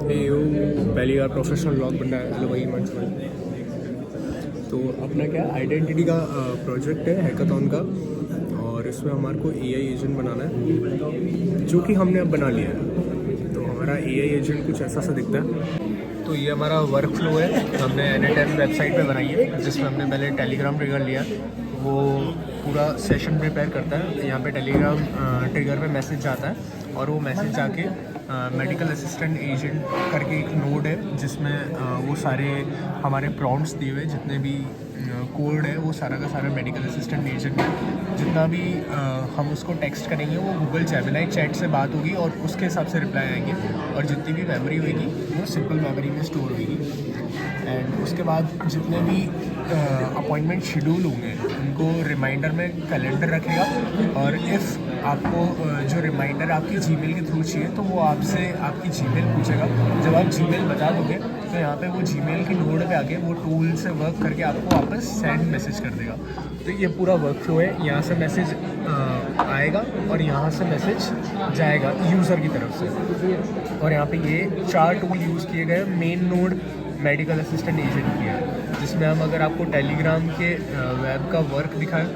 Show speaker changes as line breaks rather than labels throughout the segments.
पहली बार professional vlog बन रहा है। हेलो भाई मंच में। तो अपना क्या आइडेंटिटी का प्रोजेक्ट है हैकाथॉन का, और इसमें हमारे को एआई एजेंट बनाना है, जो कि हमने अब बना लिया है। तो हमारा एआई एजेंट कुछ ऐसा सा दिखता है। तो ये हमारा वर्क फ्लो है, हमने Anytime वेबसाइट पे बनाई है, जिसमें हमने पहले टेलीग्राम ट्रिगर लिया। वो पूरा सेशन प्रिपेयर करता है। यहाँ पे टेलीग्राम ट्रिगर पे मैसेज आता है, और वो मैसेज जाके मेडिकल असिस्टेंट एजेंट करके एक नोड है, जिसमें वो सारे हमारे प्रॉम्प्ट्स दिए हुए जितने भी कोड है, वो सारा का सारा मेडिकल असिस्टेंट एजेंट है। जितना भी हम उसको टेक्स्ट करेंगे वो गूगल जेमिनी चैट से बात होगी और उसके हिसाब से रिप्लाई आएंगे, और जितनी भी मेमोरी होगी वो सिंपल मेमोरी में स्टोर होगी। एंड उसके बाद जितने भी अपॉइंटमेंट शेड्यूल होंगे उनको रिमाइंडर में कैलेंडर रखेगा, और इफ़ आपको जो रिमाइंडर आपकी जीमेल के थ्रू चाहिए तो वो आपसे आपकी जीमेल पूछेगा। जब आप जीमेल बता दोगे तो यहाँ पे वो जीमेल की नोड पे आके वो टूल से वर्क करके आपको वापस सेंड मैसेज कर देगा। तो ये पूरा वर्क फ्लो है। यहाँ से मैसेज आएगा और यहाँ से मैसेज जाएगा यूज़र की तरफ से। और यहाँ पे ये 4 टूल यूज़ किए गए। Main node medical assistant agent की है, जिसमें हम अगर आपको टेलीग्राम के वेब का वर्क दिखाएं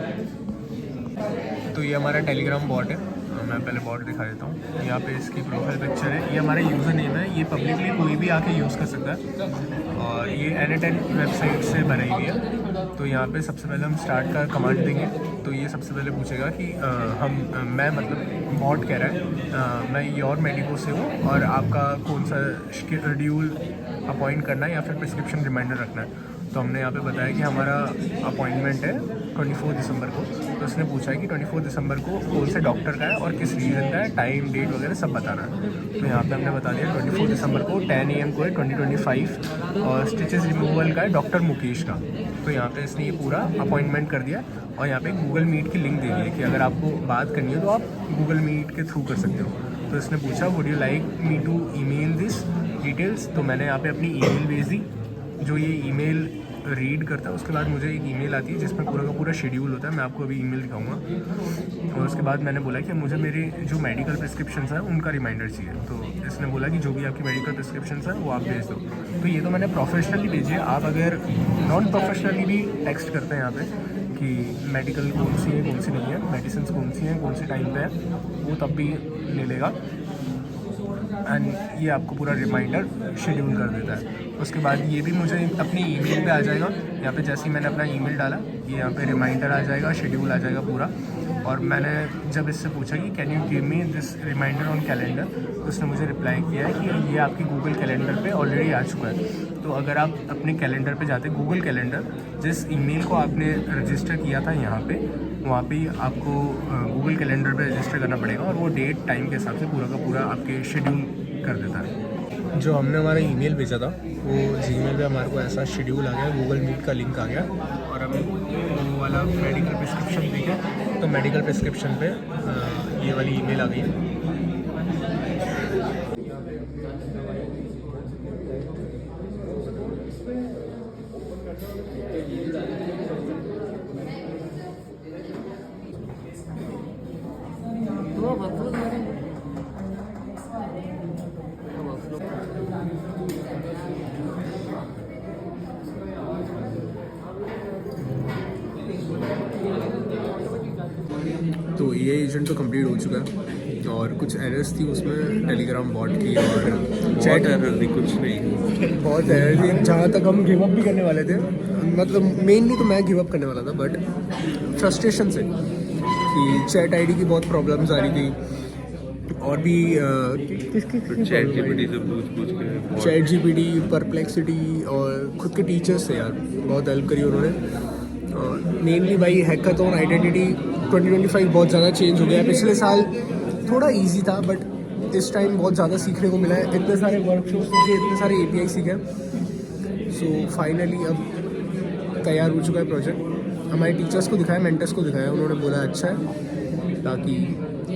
तो ये हमारा टेलीग्राम बॉट है। मैं पहले बॉट दिखा देता हूँ। यहाँ पे इसकी प्रोफाइल पिक्चर है, ये हमारा यूज़र नेम है। ये पब्लिकली कोई भी आके यूज़ कर सकता है, और ये Anytime वेबसाइट से बनाई हुई है। तो यहाँ पे सबसे पहले हम स्टार्ट का कमांड देंगे, तो ये सबसे पहले पूछेगा कि मैं मतलब बॉट कह रहा है मैं योर मेडिको से हूँ, और आपका कौन सा शेड्यूल अपॉइंट करना है या फिर प्रिस्क्रिप्शन रिमाइंडर रखना है। तो हमने यहाँ पे बताया कि हमारा अपॉइंटमेंट है 24 दिसंबर को। तो उसने पूछा है कि 24 दिसंबर को कौन से डॉक्टर का है और किस रीज़न का है, टाइम डेट वगैरह सब बताना है। तो यहाँ पे हमने बता दिया 24 दिसंबर को 10 AM को है 2025, और स्टिचेस रिमूवल का है डॉक्टर मुकेश का। तो यहाँ पे इसने ये पूरा अपॉइंटमेंट कर दिया, और यहाँ पे गूगल मीट की लिंक दे दी है कि अगर आपको बात करनी है तो आप गूगल मीट के थ्रू कर सकते हो। तो इसने पूछा would you like me to email this details. तो मैंने यहाँ पे अपनी ईमेल भेज दी। जो ये ईमेल रीड करता है उसके बाद मुझे एक ईमेल आती है जिसमें पूरा का पूरा शेड्यूल होता है। मैं आपको अभी ईमेल दिखाऊंगा। और उसके बाद मैंने बोला कि मुझे मेरे जो मेडिकल प्रिस्क्रिप्शंस हैं उनका रिमाइंडर चाहिए। तो इसने बोला कि जो भी आपकी मेडिकल प्रिस्क्रिप्शंस हैं वो आप भेज दो। तो ये तो मैंने प्रोफेशनली भेजी है। आप अगर नॉन प्रोफेशनली भी टेक्स्ट करते हैं यहाँ पे कि मेडिकल कौन सी है कौन सी नहीं है, मेडिसिन कौन सी हैं कौन से टाइम पे है, वो तब भी ले लेगा। एंड ये आपको पूरा रिमाइंडर शेड्यूल कर देता है। उसके बाद ये भी मुझे अपनी ईमेल पे आ जाएगा। यहाँ पे जैसे ही मैंने अपना ईमेल डाला, ये यहाँ पे रिमाइंडर आ जाएगा, शेड्यूल आ जाएगा पूरा। और मैंने जब इससे पूछा कि can you give me this reminder on calendar, तो उसने मुझे रिप्लाई किया है कि ये आपकी गूगल कैलेंडर पे ऑलरेडी आ चुका है। तो अगर आप अपने कैलेंडर पे जाते, गूगल कैलेंडर, जिस ईमेल को आपने रजिस्टर किया था यहाँ पे, वहाँ पे आपको गूगल कैलेंडर पे रजिस्टर करना पड़ेगा, और वो डेट टाइम के हिसाब से पूरा का पूरा आपके शेड्यूल कर देता है। जो हमने हमारा ईमेल भेजा था वो जीमेल पे हमारे को ऐसा शेड्यूल आ गया, गूगल मीट का लिंक आ गया, और हमें वो वाला मेडिकल प्रिस्क्रिप्शन दिखे। तो मेडिकल प्रिस्क्रिप्शन पे ये वाली ईमेल आ गई है। तो ये एजेंट तो कंप्लीट हो चुका है, और कुछ एरर्स थी उसमें टेलीग्राम बॉट की, और
चैट एरर थी, कुछ नहीं,
बहुत एरर थी। जहाँ तक हम गिव अप भी करने वाले थे, मतलब मेनली तो मैं गिव अप करने वाला था, बट फ्रस्ट्रेशन से कि चैट आईडी की बहुत प्रॉब्लम्स आ रही थी, और भी
चैट जीपीटी से पूछ के,
चैट जीपीटी, परप्लेक्सिटी, और खुद के टीचर्स थे यार, बहुत हेल्प करी उन्होंने। मेनली भाई हैकाथॉन आइडेंटिटी 2025 बहुत ज़्यादा चेंज हो गया है। पिछले साल थोड़ा इजी था, बट इस टाइम बहुत ज़्यादा सीखने को मिला है। इतने सारे वर्कशॉप सीखे, इतने सारे API सीखे। सो फाइनली अब तैयार हो चुका है प्रोजेक्ट। हमारे टीचर्स को दिखाया, मेंटर्स को दिखाया, उन्होंने बोला अच्छा है, ताकि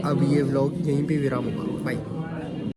अब ये व्लॉग यहीं पे विराम होगा। बाय।